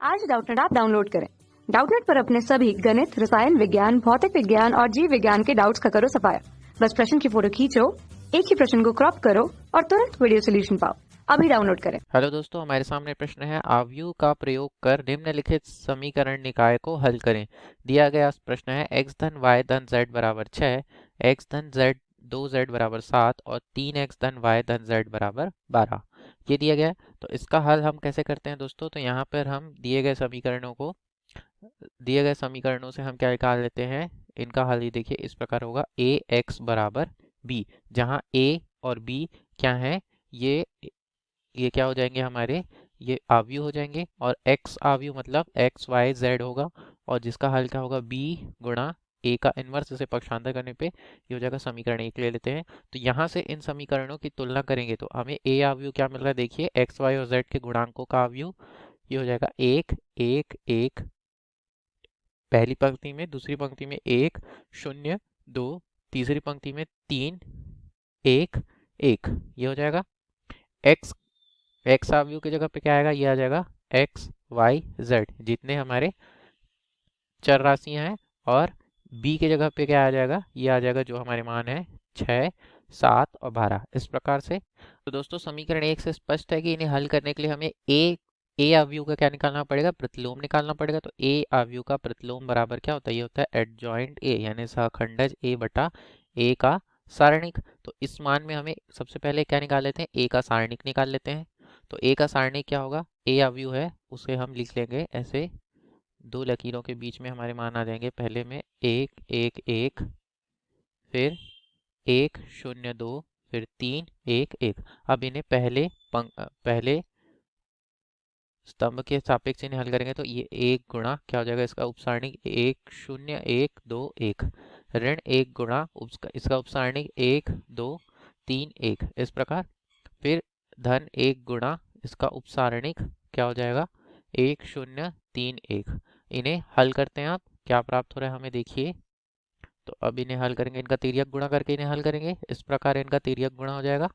आज Doubtnut app download करें। Doubtnut पर अपने सभी गणित, रसायन विज्ञान, भौतिक विज्ञान और जीव विज्ञान के डाउट्स का करो सफाया। बस प्रश्न की फोटो खींचो, एक ही प्रश्न को क्रॉप करो और तुरंत वीडियो सोल्यूशन पाओ। अभी डाउनलोड करें। हेलो दोस्तों, हमारे सामने प्रश्न है आव्यूह का प्रयोग कर निम्नलिखित समीकरण निकाय को हल करें। दिया गया प्रश्न है x धन y धन z बराबर 6, x धन z 2z बराबर 7 और 3x धन y धन z बराबर 12। ये दिया गया है। तो इसका हल हम कैसे करते हैं दोस्तों? तो यहाँ पर हम दिए गए समीकरणों से हम क्या निकाल लेते हैं। इनका हल ही देखिए इस प्रकार होगा ax बराबर b, जहाँ a और b क्या है, ये क्या हो जाएंगे हमारे, ये आव्यूह हो जाएंगे। और x आव्यूह मतलब x y z होगा, और जिसका हल क्या होगा b गुणा a का इन्वर्स, इसे पक्षांतर करने पे ये हो जाएगा। समीकरण 1 ले लेते हैं। तो यहाँ से इन समीकरणों की तुलना करेंगे तो हमें a आव्यूह क्या मिल रहा है, देखिए x y और z के गुणांकों का आव्यूह ये हो जाएगा 1 1 1, पहली पंक्ति में, दूसरी पंक्ति में 1 0 2, तीसरी पंक्ति में 3 1 1, ये हो जाएगा। एक्स आव्यूह की जगह पे क्या आएगा, ये आ जाएगा एक्स वाई जेड, जितने हमारे चर राशियां हैं। और बी की जगह पे क्या आ जाएगा, ये आ जाएगा जो हमारे मान है 6 7 और 12, इस प्रकार से। तो दोस्तों समीकरण 1 से स्पष्ट है कि इन्हें हल करने के लिए हमें ए आव्यूह का क्या निकालना पड़ेगा, प्रतिलोम निकालना पड़ेगा। तो ए आव्यूह का प्रतिलोम बराबर क्या होता है, ये होता है एडजॉइंट ए, यानी सहखंडज ए बटा ए का सारणिक। तो इस मान में हमें सबसे पहले क्या निकाल लेते हैं, ए का सारणिक निकाल लेते हैं। तो ए का सारणिक क्या होगा, ए अवयव है उसे हम लिख लेंगे ऐसे, दो लकीरों के बीच में हमारे मान आ जाएंगे। पहले में 1 1 1, फिर 1 0 2, फिर 3 1 1। अब इन्हें पहले स्तंभ के सापेक्ष इन्हें हल करेंगे तो ये 1 गुणा क्या हो जाएगा, इसका उपसारणिक 1 0 1 2 1, ऋण 1 गुणा इसका उपसारणिक 1 2 3 1, इस प्रकार। फिर धन 1 गुणा इसका उपसारणिक क्या हो जाएगा, 1 0 3 1। इन्हें हल करते हैं, आप क्या प्राप्त हो रहा है हमें देखिए। तो अब इन्हें हल करेंगे, इनका तिर्यक गुणा करके इन्हें हल करेंगे, इस प्रकार इनका तिर्यक गुणा हो जाएगा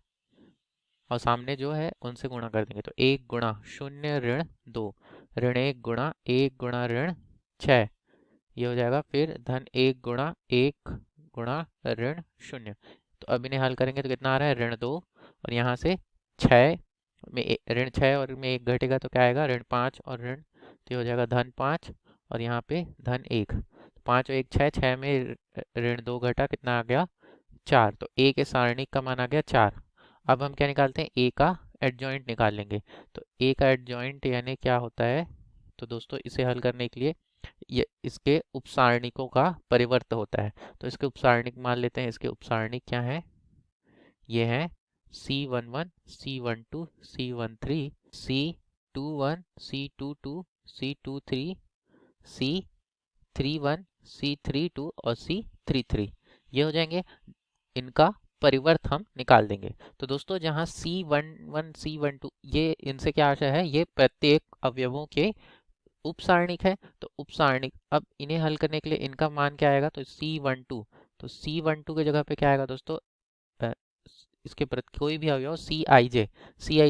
और सामने जो है उनसे गुणा कर देंगे। तो 1 गुणा 0 ऋण 2, ऋण 1 गुणा ऋण 6, ये हो जाएगा। फिर धन 1 गुणा 1 गुणा ऋण 0। तो अब इन्हें हल करेंगे तो कितना आ रहा है, ऋण 2, और यहाँ से 6 में ऋण 6 और में 1 घटेगा तो क्या आएगा, ऋण 5 और ऋण, तो ये हो जाएगा धन 5 और यहाँ पे धन 1। 5 और 1 6, 6 में ऋण 2 घटा, कितना आ गया 4। तो ए के सारणिक का मान आ गया 4। अब हम क्या निकालते हैं, ए का एडजॉइंट निकाल लेंगे। तो ए का एडजॉइंट यानी क्या होता है, तो दोस्तों इसे हल करने के लिए ये इसके उपसारणिकों का परिवर्त होता है। तो इसके उपसारणिक मान लेते हैं। इसके उपसारणिक क्या है, ये है C11 C12 C13 C21 C22 C23 C31 C32 और C33, ये हो जाएंगे। इनका परिवर्त हम निकाल देंगे। तो दोस्तों जहाँ C11 C12 ये इनसे क्या आशा है, ये प्रत्येक अवयवों के उपसारणिक है। तो उपसारणिक, अब इन्हें हल करने के लिए इनका मान क्या आएगा, तो C12, तो C12 की जगह पे क्या आएगा दोस्तों, इसके प्रति कोई भी अवयव सी आई जे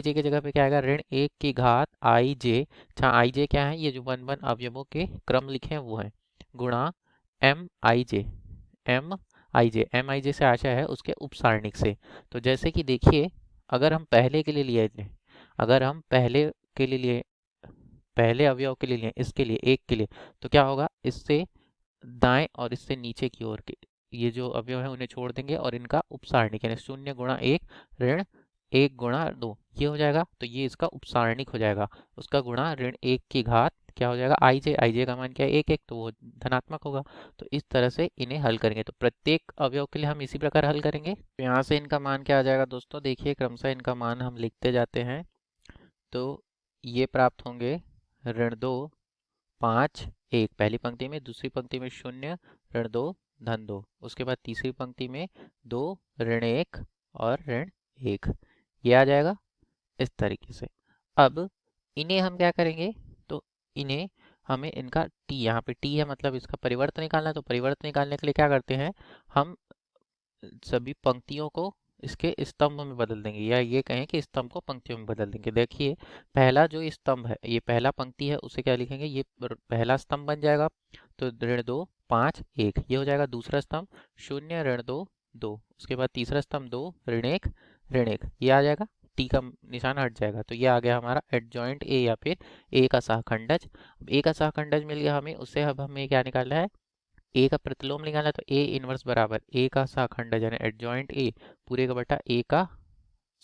की जगह पे क्या आएगा, ऋण 1 की घात आई जे, जहाँ आई जे क्या है, ये जो वन वन अवयवों के क्रम लिखे हैं वो है, गुणा एम आई जे से आशा है उसके उपसारणिक से। तो जैसे कि देखिए, अगर हम पहले के लिए लिए अगर हम पहले अवयव के लिए लिए, इसके लिए 1 के लिए, तो क्या होगा, इससे दाएं और इससे नीचे की ओर के ये जो अवयव है उन्हें छोड़ देंगे और इनका उपसारणिक यानी 0 गुणा 1 ऋण 1 गुणा 2, ये हो जाएगा। तो ये इसका उपसारणिक हो जाएगा, उसका गुणा ऋण 1 की घात क्या हो जाएगा, आई जे का मान क्या है 1 1, तो वो धनात्मक होगा। तो इस तरह से इन्हें हल करेंगे। तो प्रत्येक अवयव के लिए हम इसी प्रकार हल करेंगे। तो यहाँ से इनका मान क्या आ जाएगा दोस्तों, देखिए क्रमशः इनका मान हम लिखते जाते हैं। तो ये प्राप्त होंगे ऋण 2 5 1 पहली पंक्ति में, दूसरी पंक्ति में 0 ऋण 2 धन 2, उसके बाद तीसरी पंक्ति में 2 ऋण 1 और ऋण 1, ये आ जाएगा इस तरीके से। अब इन्हें हम क्या करेंगे, तो इन्हें हमें इनका टी, यहाँ पे टी है मतलब इसका परिवर्तन निकालना है। तो परिवर्तन निकालने के लिए क्या करते हैं, हम सभी पंक्तियों को इसके स्तंभ में बदल देंगे, या ये कहें कि स्तंभ को पंक्तियों में बदल देंगे। देखिए पहला जो स्तंभ है, ये पहला पंक्ति है, उसे क्या लिखेंगे, ये पहला स्तंभ बन जाएगा। तो ऋण 2 5 1 ये हो जाएगा। दूसरा स्तंभ 0 ऋण 2 2, उसके बाद तीसरा स्तंभ 2 ऋण 1 ऋण 1, ये आ जाएगा। टी का निशान हट जाएगा। तो ये आ गया हमारा एडजॉइंट ए या फिर ए का सहखंडज। अब ए का सहखंडज मिल गया हमें, उससे अब हमें क्या निकालना है, ए का प्रतिलोम निकालना है। तो ए इनवर्स बराबर ए का सहखंडज यानी एडजॉइंट ए पूरे का बटा ए का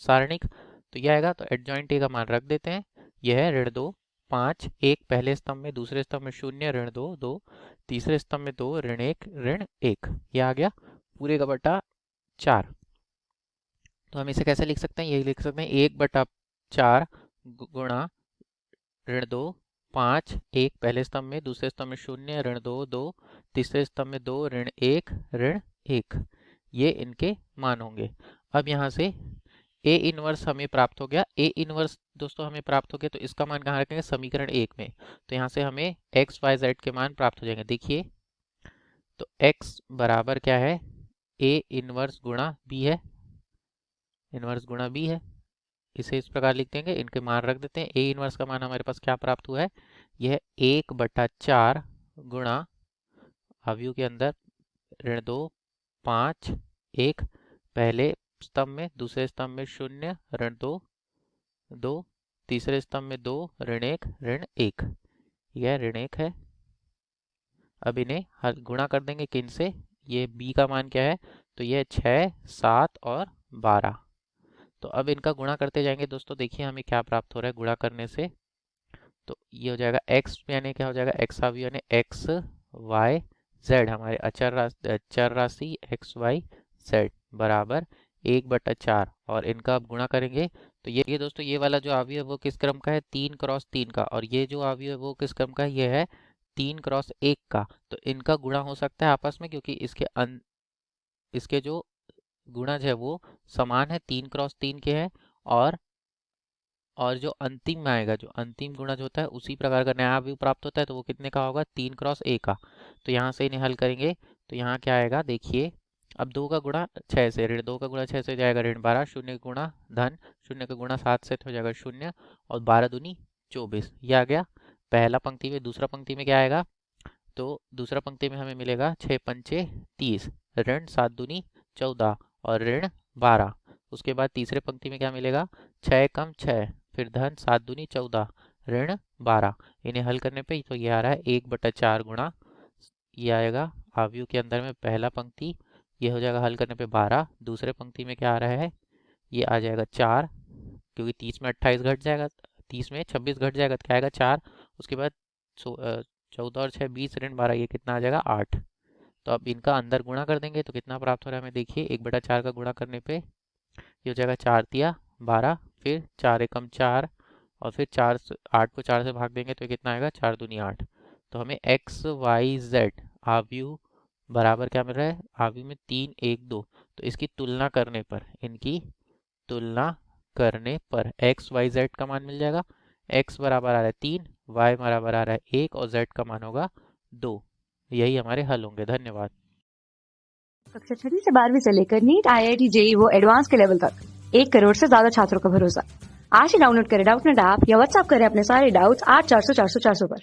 सारणिक। तो यह आएगा। तो एडजॉइंट ए का मान रख देते हैं। यह है ऋण 2 5 1 पहले स्तंभ में, दूसरे स्तंभ में 0 ऋण 2 2, तीसरे स्तंभ में 2 ऋण 1 ऋण 1, यह आ गया पूरे का बटा 4। तो हम इसे कैसे लिख सकते हैं, यही लिख सकते हैं 1/4 गुणा ऋण 2 5 1 पहले स्तंभ में, दूसरे स्तंभ में 0 ऋण 2 2, तीसरे स्तंभ में 2 ऋण 1 ऋण 1, ये इनके मान होंगे। अब यहाँ से ए इनवर्स हमें प्राप्त हो गया। ए इनवर्स दोस्तों हमें प्राप्त हो गया, तो इसका मान कहाँ रखेंगे, समीकरण 1 में। तो यहाँ से हमें एक्स वाई जेड के मान प्राप्त हो जाएंगे। देखिए तो एक्स बराबर क्या है, ए इनवर्स गुणा बी है, इनवर्स गुणा बी है। इसे इस प्रकार लिख देंगे, इनके मान रख देते हैं। ए इनवर्स का मान हमारे पास क्या प्राप्त हुआ है, यह 1/4 गुणा अवयव के अंदर ऋण 2 5 1 पहले स्तंभ में, दूसरे स्तंभ में 0 ऋण 2 2, तीसरे स्तंभ में 2 ऋण 1 ऋण 1, यह ऋण 1 है। अब इन्हें हल गुणा कर देंगे किन से, ये b का मान क्या है, तो यह 6 7 और 12। तो अब इनका गुणा करते जाएंगे दोस्तों। देखिए हमें क्या प्राप्त हो रहा है गुणा करने से। तो ये हो जाएगा x यानी क्या हो जाएगा, x अवयव यानी x y z, हमारे चर राशि x y z बराबर 1/4, और इनका अब गुणा करेंगे। तो ये दोस्तों ये वाला जो अवयव है वो किस क्रम का है, 3×3 का, और ये जो अवयव है वो किस क्रम का है, ये है 3×1 का। तो इनका गुणा हो सकता है आपस में, क्योंकि इसके जो गुणज है वो समान है, 3×3 के हैं। और जो अंतिम में आएगा, जो अंतिम गुणज होता है, उसी प्रकार का नया अवयव प्राप्त होता है, तो वो कितने का होगा, 3×1 का। तो यहाँ से इन्हें हल करेंगे तो यहाँ क्या आएगा, देखिए अब 2 का गुणा 6 से, ऋण 2 का गुणा 6 से जाएगा ऋण 12, 0 का गुणा धन, 0 का गुणा 7 से हो जाएगा 0, और 12 दूनी 24, ये आ गया पहला पंक्ति में। दूसरा पंक्ति में क्या आएगा, तो दूसरा पंक्ति में हमें मिलेगा 6 पंचे 30, ऋण 7 दूनी 14 और ऋण 12। उसके बाद तीसरे पंक्ति में क्या मिलेगा, 6 कम 6 फिर धन 7 दूनी 14 ऋण 12। इन्हें हल करने पे तो ये आ रहा है 1/4 गुणा, ये आएगा अवयव के अंदर में पहला पंक्ति, ये हो जाएगा हल करने पे 12। दूसरे पंक्ति में क्या आ रहा है, ये आ जाएगा 4, क्योंकि 30 में 28 घट जाएगा, 30 में 26 घट जाएगा तो क्या आएगा 4। उसके बाद 14 और 6 20 ऋण 12, ये कितना आ जाएगा 8। तो अब इनका अंदर गुणा कर देंगे तो कितना प्राप्त हो रहा है हमें, देखिए 1/4 का गुणा करने पे ये हो जाएगा 4 तिया 12, फिर 4 एकम 4, और फिर 8 को 4 से भाग देंगे तो कितना आएगा, 4 दूनी 8। तो हमें एक्स वाई जेड आव्यूह बराबर क्या मिल रहा है, आव्यूह में 3 1 2। तो इसकी तुलना करने पर, इनकी तुलना करने पर एक्स वाई जेड का मान मिल जाएगा। एक्स बराबर आ रहा है 3, वाई बराबर आ रहा है 1, और जेड का मान होगा 2। यही हमारे हल होंगे। धन्यवाद। कक्षा 6वीं से 12वीं से लेकर नीट IIT JEE वो एडवांस के लेवल तक 1 करोड़ से ज्यादा छात्रों का भरोसा। आज ही डाउनलोड करें डाउटनेट ऐप या व्हाट्सएप करें अपने सारे डाउट्स 8400 400 400 पर।